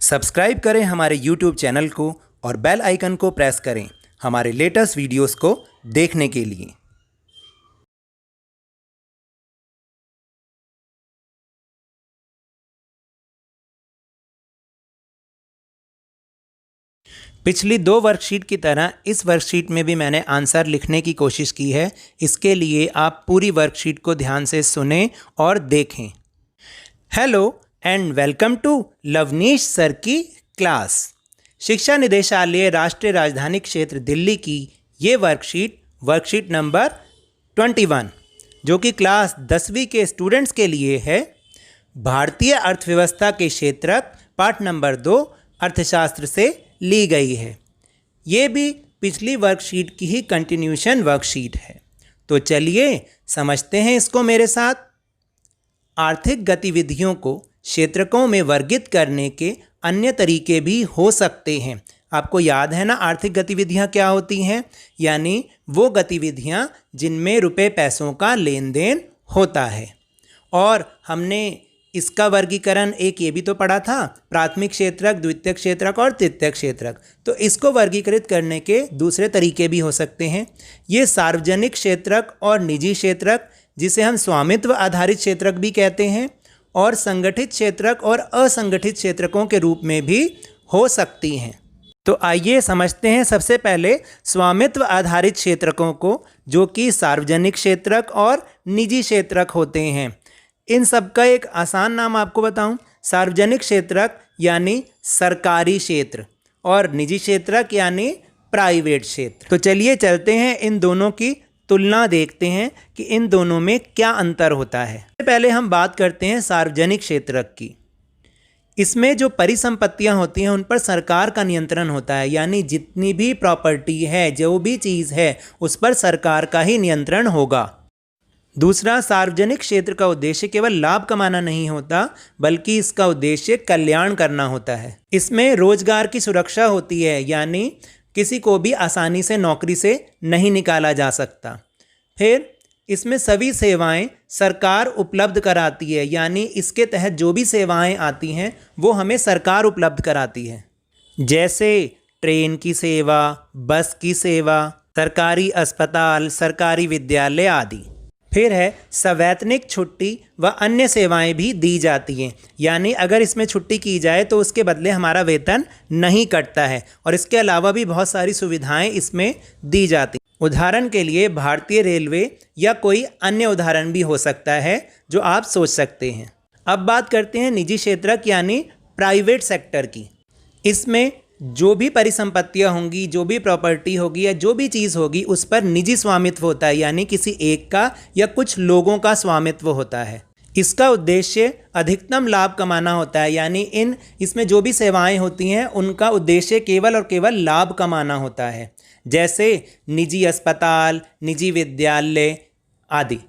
Subscribe करें हमारे YouTube channel को और बेल आइकन को प्रेस करें हमारे लेटेस्ट वीडियोस को देखने के लिए। पिछली दो वर्कशीट की तरह इस वर्कशीट में भी मैंने आंसर लिखने की कोशिश की है। इसके लिए आप पूरी वर्कशीट को ध्यान से सुनें और देखें। Hello and welcome to Lavneesh sir की क्लास। शिक्षा निदेशालय राष्ट्रीय राजधानी क्षेत्र दिल्ली की ये वर्कशीट नंबर 21 जो कि क्लास 10वीं के स्टूडेंट्स के लिए है। भारतीय अर्थव्यवस्था के क्षेत्रक पाठ नंबर 2 अर्थशास्त्र से ली गई है। ये भी पिछली वर्कशीट की ही कंटिन्यूशन वर्कशीट है। तो चलिए समझते हैं इसको मेरे साथ। आर्थिक गतिविधियों को क्षेत्रकों में वर्गित करने के अन्य तरीके भी हो सकते हैं। आपको याद है ना आर्थिक गतिविधियां क्या होती हैं? यानी वो गतिविधियां जिनमें रुपए पैसों का लेन देन होता है। और हमने इसका वर्गीकरण एक ये भी तो पढ़ा था, प्राथमिक क्षेत्रक, द्वितीयक क्षेत्रक और तृतीयक क्षेत्रक। तो इसको वर्गीकृत करने के दूसरे तरीके भी हो सकते हैं। ये सार्वजनिक क्षेत्रक और निजी क्षेत्रक, जिसे हम स्वामित्व आधारित क्षेत्रक भी कहते हैं, और संगठित क्षेत्रक और असंगठित क्षेत्रकों के रूप में भी हो सकती हैं। तो आइए समझते हैं सबसे पहले स्वामित्व आधारित क्षेत्रकों को, जो कि सार्वजनिक क्षेत्रक और निजी क्षेत्रक होते हैं। इन सब का एक आसान नाम आपको बताऊं, सार्वजनिक क्षेत्रक यानी सरकारी क्षेत्र और निजी क्षेत्रक यानी प्राइवेट क्षेत्र। तो चलिए चलते हैं इन दोनों की तुलना देखते हैं कि इन दोनों में क्या अंतर होता है। पहले हम बात करते हैं सार्वजनिक क्षेत्रक की। इसमें जो परिसंपत्तियां होती हैं उन पर सरकार का नियंत्रण होता है, यानी जितनी भी प्रॉपर्टी है, जो भी चीज़ है, उस पर सरकार का ही नियंत्रण होगा। दूसरा, सार्वजनिक क्षेत्र का उद्देश्य केवल लाभ कमाना नहीं होता, बल्कि इसका उद्देश्य कल्याण करना होता है। इसमें रोजगार की सुरक्षा होती है, यानी किसी को भी आसानी से नौकरी से नहीं निकाला जा सकता। फिर इसमें सभी सेवाएं सरकार उपलब्ध कराती है, यानी इसके तहत जो भी सेवाएं आती हैं वो हमें सरकार उपलब्ध कराती है, जैसे ट्रेन की सेवा, बस की सेवा, सरकारी अस्पताल, सरकारी विद्यालय आदि। फिर है सवैतनिक छुट्टी व अन्य सेवाएं भी दी जाती हैं, यानी अगर इसमें छुट्टी की जाए तो उसके बदले हमारा वेतन नहीं कटता है, और इसके अलावा भी बहुत सारी सुविधाएं इसमें दी जाती हैं। उदाहरण के लिए भारतीय रेलवे या कोई अन्य उदाहरण भी हो सकता है जो आप सोच सकते हैं। अब बात करते हैं निजी क्षेत्रक यानी प्राइवेट सेक्टर की। इसमें जो भी परिसंपत्तियां होंगी, जो भी प्रॉपर्टी होगी या जो भी चीज़ होगी, उस पर निजी स्वामित्व होता है, यानी किसी एक का या कुछ लोगों का स्वामित्व होता है। इसका उद्देश्य अधिकतम लाभ कमाना होता है, यानी इसमें जो भी सेवाएं होती हैं उनका उद्देश्य केवल और केवल लाभ कमाना होता है, जैसे निजी अस्पताल, निजी विद्यालय आदि।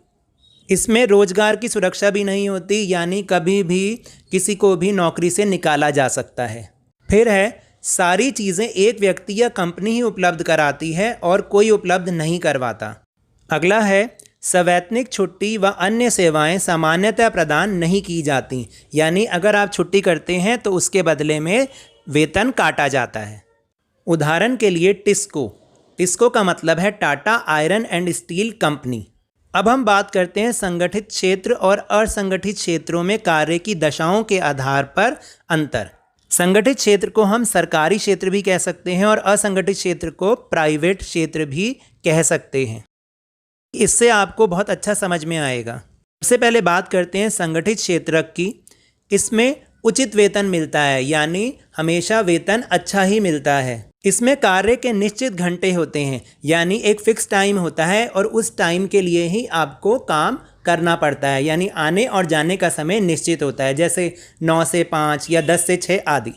इसमें रोजगार की सुरक्षा भी नहीं होती, यानी कभी भी किसी को भी नौकरी से निकाला जा सकता है। फिर है सारी चीज़ें एक व्यक्ति या कंपनी ही उपलब्ध कराती है और कोई उपलब्ध नहीं करवाता। अगला है सवैतनिक छुट्टी व अन्य सेवाएं सामान्यतः प्रदान नहीं की जाती, यानी अगर आप छुट्टी करते हैं तो उसके बदले में वेतन काटा जाता है। उदाहरण के लिए टिस्को का मतलब है Tata iron and steel company. अब हम बात करते हैं संगठित क्षेत्र और असंगठित क्षेत्रों में कार्य की दशाओं के आधार पर अंतर। संगठित क्षेत्र को हम सरकारी क्षेत्र भी कह सकते हैं और असंगठित क्षेत्र को प्राइवेट क्षेत्र भी कह सकते हैं। इससे आपको बहुत अच्छा समझ में आएगा। सबसे पहले बात करते हैं संगठित क्षेत्रक की। इसमें उचित वेतन मिलता है, यानी हमेशा वेतन अच्छा ही मिलता है। इसमें कार्य के निश्चित घंटे होते हैं, यानी एक फिक्स टाइम होता है और उस टाइम के लिए ही आपको काम करना पड़ता है, यानी आने और जाने का समय निश्चित होता है, जैसे 9 से 5 या 10 से 6 आदि।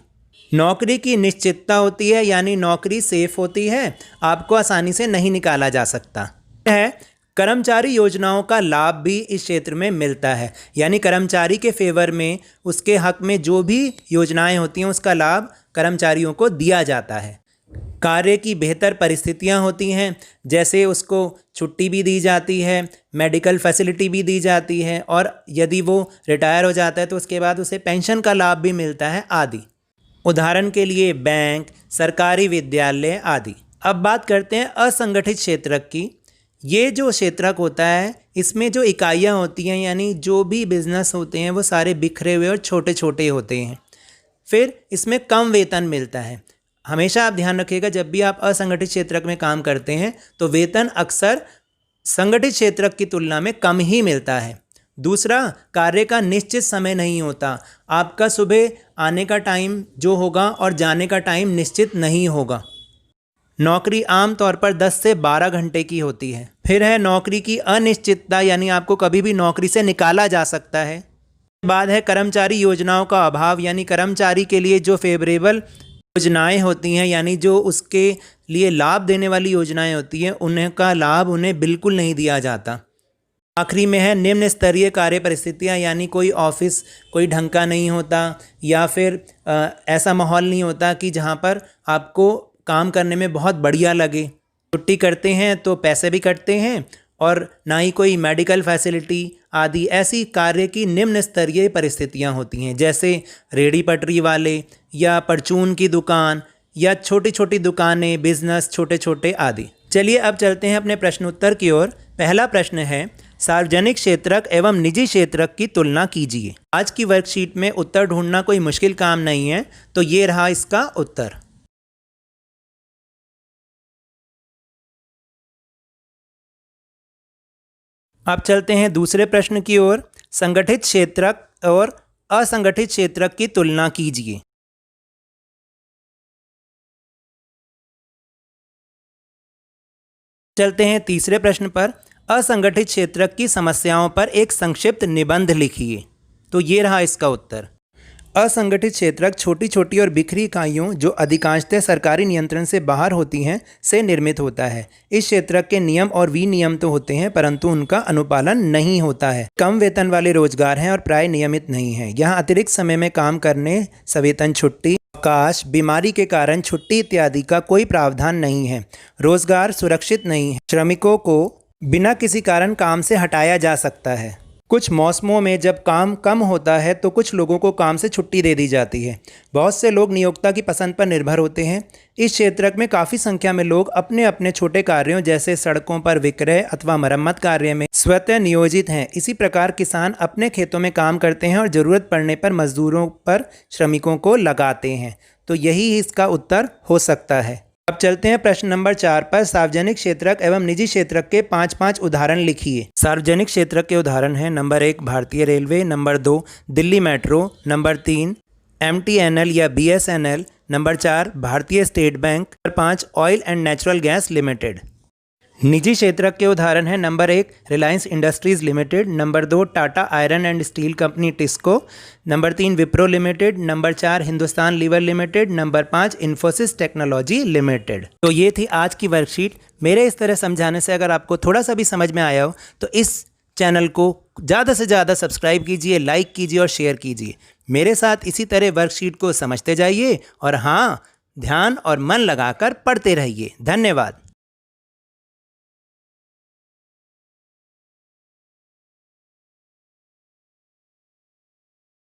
नौकरी की निश्चितता होती है, यानी नौकरी सेफ होती है, आपको आसानी से नहीं निकाला जा सकता है। कर्मचारी योजनाओं का लाभ भी इस क्षेत्र में मिलता है, यानी कर्मचारी के फेवर में, उसके हक में जो भी योजनाएं होती हैं उसका लाभ कर्मचारियों को दिया जाता है। कार्य की बेहतर परिस्थितियां होती हैं, जैसे उसको छुट्टी भी दी जाती है, मेडिकल फैसिलिटी भी दी जाती है, और यदि वो रिटायर हो जाता है तो उसके बाद उसे पेंशन का लाभ भी मिलता है आदि। उदाहरण के लिए बैंक, सरकारी विद्यालय आदि। अब बात करते हैं असंगठित क्षेत्रक की। ये जो क्षेत्रक होता है इसमें जो इकाइयाँ होती हैं यानी जो भी बिजनेस होते हैं वो सारे बिखरे हुए और छोटे छोटे होते हैं। फिर इसमें कम वेतन मिलता है। हमेशा आप ध्यान रखिएगा जब भी आप असंगठित क्षेत्रक में काम करते हैं तो वेतन अक्सर संगठित क्षेत्रक की तुलना में कम ही मिलता है। दूसरा, कार्य का निश्चित समय नहीं होता। आपका सुबह आने का टाइम जो होगा और जाने का टाइम निश्चित नहीं होगा। नौकरी आम तौर पर 10 से 12 घंटे की होती है। फिर है नौकरी की अनिश्चितता, यानी आपको कभी भी नौकरी से निकाला जा सकता है। बाद है कर्मचारी योजनाओं का अभाव, यानी कर्मचारी के लिए जो फेवरेबल योजनाएं होती हैं यानी जो उसके लिए लाभ देने वाली योजनाएं होती हैं उनका लाभ उन्हें बिल्कुल नहीं दिया जाता। आखिरी में है निम्न स्तरीय कार्य परिस्थितियाँ, यानी कोई ऑफिस कोई ढंग का नहीं होता या फिर ऐसा माहौल नहीं होता कि जहाँ पर आपको काम करने में बहुत बढ़िया लगे। छुट्टी करते हैं तो पैसे भी कटते हैं और ना ही कोई मेडिकल फैसिलिटी आदि। ऐसी कार्य की निम्न स्तरीय परिस्थितियां होती हैं, जैसे रेहड़ी पटरी वाले या परचून की दुकान या छोटी छोटी दुकानें, बिजनेस छोटे छोटे आदि। चलिए अब चलते हैं अपने प्रश्नोत्तर की ओर। पहला प्रश्न है, सार्वजनिक क्षेत्रक एवं निजी क्षेत्रक की तुलना कीजिए। आज की वर्कशीट में उत्तर ढूंढना कोई मुश्किल काम नहीं है, तो ये रहा इसका उत्तर। अब चलते हैं दूसरे प्रश्न की ओर। संगठित क्षेत्रक और असंगठित क्षेत्रक की तुलना कीजिए। चलते हैं तीसरे प्रश्न पर। असंगठित क्षेत्रक की समस्याओं पर एक संक्षिप्त निबंध लिखिए। तो ये रहा इसका उत्तर। असंगठित क्षेत्रक छोटी छोटी और बिखरी इकाइयों जो अधिकांशतः सरकारी नियंत्रण से बाहर होती हैं से निर्मित होता है। इस क्षेत्रक के नियम और विनियम तो होते हैं परंतु उनका अनुपालन नहीं होता है। कम वेतन वाले रोजगार हैं और प्राय नियमित नहीं हैं। यहाँ अतिरिक्त समय में काम करने, सवेतन छुट्टी, अवकाश, बीमारी के कारण छुट्टी इत्यादि का कोई प्रावधान नहीं है। रोजगार सुरक्षित नहीं है। श्रमिकों को बिना किसी कारण काम से हटाया जा सकता है। कुछ मौसमों में जब काम कम होता है तो कुछ लोगों को काम से छुट्टी दे दी जाती है। बहुत से लोग नियोक्ता की पसंद पर निर्भर होते हैं। इस क्षेत्रक में काफ़ी संख्या में लोग अपने अपने छोटे कार्यों जैसे सड़कों पर विक्रय अथवा मरम्मत कार्य में स्वतः नियोजित हैं। इसी प्रकार किसान अपने खेतों में काम करते हैं और ज़रूरत पड़ने पर मजदूरों पर श्रमिकों को लगाते हैं। तो यही इसका उत्तर हो सकता है। अब चलते हैं प्रश्न नंबर 4 पर। सार्वजनिक क्षेत्रक एवं निजी क्षेत्रक के 5-5 उदाहरण लिखिए। सार्वजनिक क्षेत्रक के उदाहरण हैं नंबर 1 भारतीय railway, number 2 Delhi metro, number 3 MTNL या BSNL, नंबर 4 भारतीय state bank, number 5 oil and natural gas limited. निजी क्षेत्रक के उदाहरण हैं number 1 Reliance industries limited, number 2 Tata iron and steel company TISCO, number 3 Wipro limited, number 4 Hindustan lever limited, number 5 Infosys technology limited. तो ये थी आज की वर्कशीट। मेरे इस तरह समझाने से अगर आपको थोड़ा सा भी समझ में आया हो तो इस चैनल को ज़्यादा से ज़्यादा सब्सक्राइब कीजिए, लाइक कीजिए और शेयर कीजिए। मेरे साथ इसी तरह वर्कशीट को समझते जाइए और हाँ, ध्यान और मन लगाकर पढ़ते रहिए। धन्यवाद।